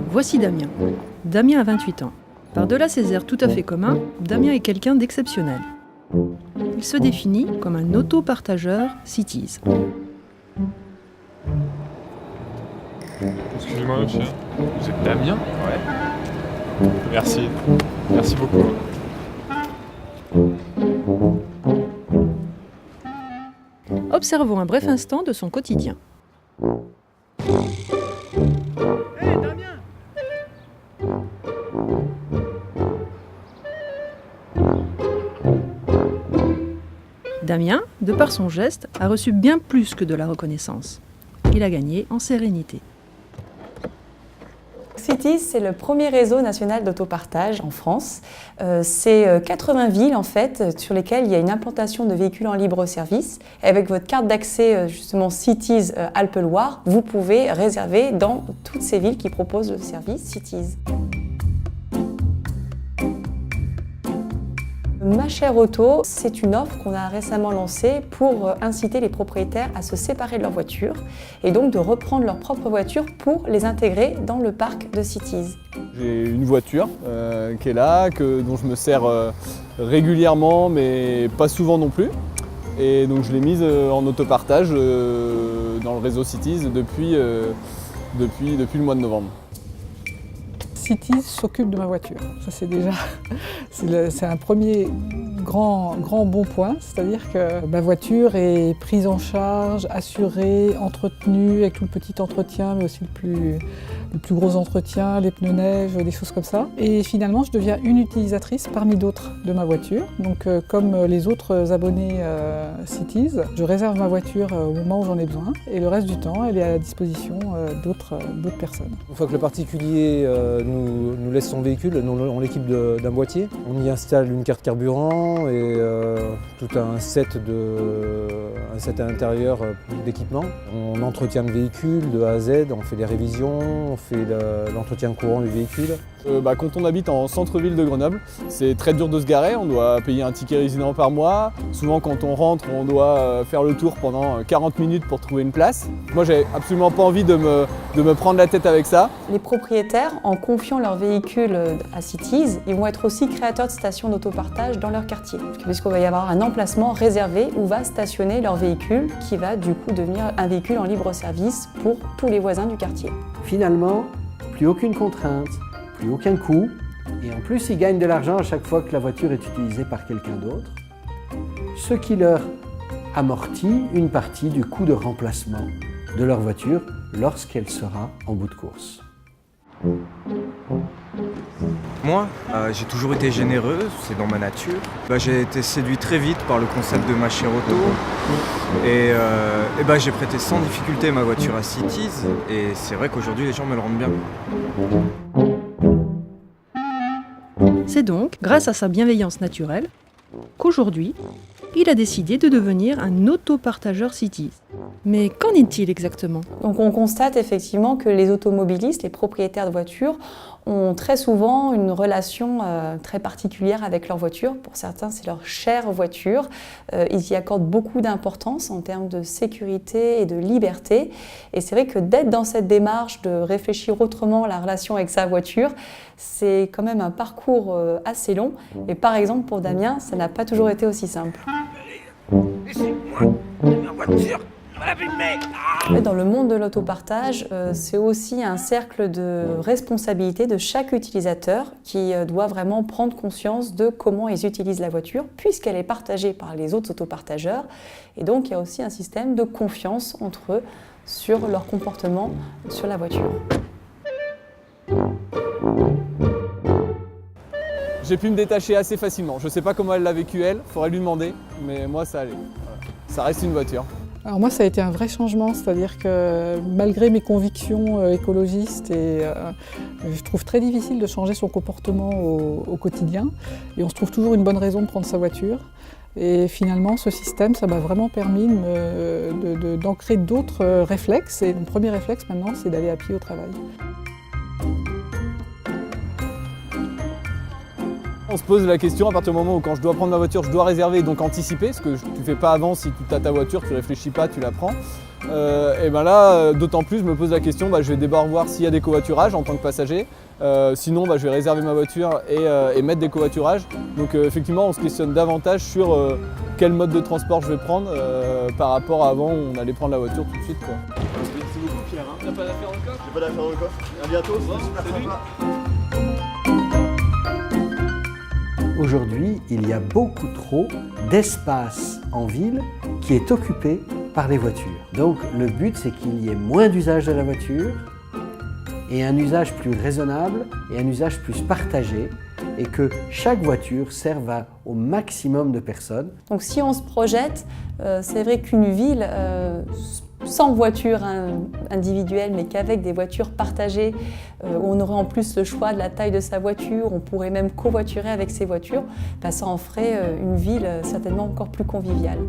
Voici Damien. Damien a 28 ans. Par-delà ses airs tout à fait communs, Damien est quelqu'un d'exceptionnel. Il se définit comme un autopartageur Cities. Excusez-moi monsieur, vous êtes Damien? Ouais. Merci. Merci beaucoup. Observons un bref instant de son quotidien. Damien, de par son geste, a reçu bien plus que de la reconnaissance. Il a gagné en sérénité. Cities, c'est le premier réseau national d'autopartage en France. C'est 80 villes en fait sur lesquelles il y a une implantation de véhicules en libre service. Et avec votre carte d'accès justement Cities Alpes-Loire, vous pouvez réserver dans toutes ces villes qui proposent le service Cities. Ma chère auto, c'est une offre qu'on a récemment lancée pour inciter les propriétaires à se séparer de leur voiture et donc de reprendre leur propre voiture pour les intégrer dans le parc de Cities. J'ai une voiture qui est là, dont je me sers régulièrement mais pas souvent non plus. Et donc je l'ai mise en autopartage dans le réseau Cities depuis le mois de novembre. Cities s'occupe de ma voiture. Ça c'est déjà c'est un premier grand bon point, c'est-à-dire que ma voiture est prise en charge, assurée, entretenue avec tout le petit entretien, mais aussi le plus gros entretien, les pneus neige, des choses comme ça. Et finalement, je deviens une utilisatrice parmi d'autres de ma voiture. Donc comme les autres abonnés Cities, je réserve ma voiture au moment où j'en ai besoin et le reste du temps, elle est à la disposition d'autres personnes. Une fois que le particulier nous laisse son véhicule, on l'équipe d'un boîtier. On y installe une carte carburant et tout un set à l'intérieur d'équipement. On entretient le véhicule de A à Z, on fait les révisions, on fait l'entretien courant du véhicule. Quand on habite en centre-ville de Grenoble, c'est très dur de se garer, on doit payer un ticket résident par mois. Souvent quand on rentre, on doit faire le tour pendant 40 minutes pour trouver une place. Moi j'avais absolument pas envie de me prendre la tête avec ça. Les propriétaires, en confiant leur véhicule à Cities, ils vont être aussi créateurs de stations d'autopartage dans leur quartier. Puisqu'il va y avoir un emplacement réservé où va stationner leur véhicule qui va du coup devenir un véhicule en libre service pour tous les voisins du quartier. Finalement, plus aucune contrainte, plus aucun coût, et en plus ils gagnent de l'argent à chaque fois que la voiture est utilisée par quelqu'un d'autre, ce qui leur amortit une partie du coût de remplacement de leur voiture lorsqu'elle sera en bout de course. Moi, j'ai toujours été généreux, c'est dans ma nature. J'ai été séduit très vite par le concept de ma chère auto et j'ai prêté sans difficulté ma voiture à Cities et c'est vrai qu'aujourd'hui les gens me le rendent bien. C'est donc grâce à sa bienveillance naturelle qu'aujourd'hui, il a décidé de devenir un autopartageur Cities. Mais qu'en est-il exactement ? Donc on constate effectivement que les automobilistes, les propriétaires de voitures, ont très souvent une relation très particulière avec leur voiture. Pour certains, c'est leur chère voiture. Ils y accordent beaucoup d'importance en termes de sécurité et de liberté. Et c'est vrai que d'être dans cette démarche de réfléchir autrement la relation avec sa voiture, c'est quand même un parcours assez long. Et par exemple, pour Damien, ça n'a pas toujours été aussi simple. Laissez-moi ma voiture. Dans le monde de l'autopartage, c'est aussi un cercle de responsabilité de chaque utilisateur qui doit vraiment prendre conscience de comment ils utilisent la voiture puisqu'elle est partagée par les autres autopartageurs. Et donc il y a aussi un système de confiance entre eux sur leur comportement sur la voiture. J'ai pu me détacher assez facilement. Je ne sais pas comment elle l'a vécu elle, faudrait lui demander, mais moi ça allait. Voilà. Ça reste une voiture. Alors moi, ça a été un vrai changement, c'est-à-dire que malgré mes convictions écologistes, je trouve très difficile de changer son comportement au quotidien. Et on se trouve toujours une bonne raison de prendre sa voiture. Et finalement, ce système, ça m'a vraiment permis d'ancrer d'autres réflexes. Et mon premier réflexe maintenant, c'est d'aller à pied au travail. On se pose la question à partir du moment où quand je dois prendre ma voiture, je dois réserver, donc anticiper, ce que tu ne fais pas avant. Si tu as ta voiture, tu ne réfléchis pas, tu la prends. Et ben là, d'autant plus, je me pose la question, je vais d'abord voir s'il y a des covoiturages en tant que passager. Sinon, je vais réserver ma voiture et mettre des covoiturages. Donc effectivement, on se questionne davantage sur quel mode de transport je vais prendre par rapport à avant où on allait prendre la voiture tout de suite, quoi. Merci beaucoup Pierre. T'as pas d'affaires dans le coffre? J'ai pas d'affaire dans le coffre. À bientôt, c'est super sympa. Aujourd'hui, il y a beaucoup trop d'espace en ville qui est occupé par les voitures. Donc le but, c'est qu'il y ait moins d'usage de la voiture et un usage plus raisonnable et un usage plus partagé, et que chaque voiture serve au maximum de personnes. Donc si on se projette, c'est vrai qu'une ville sans voiture individuelle, mais qu'avec des voitures partagées, où on aurait en plus le choix de la taille de sa voiture, on pourrait même covoiturer avec ses voitures, ça en ferait une ville certainement encore plus conviviale.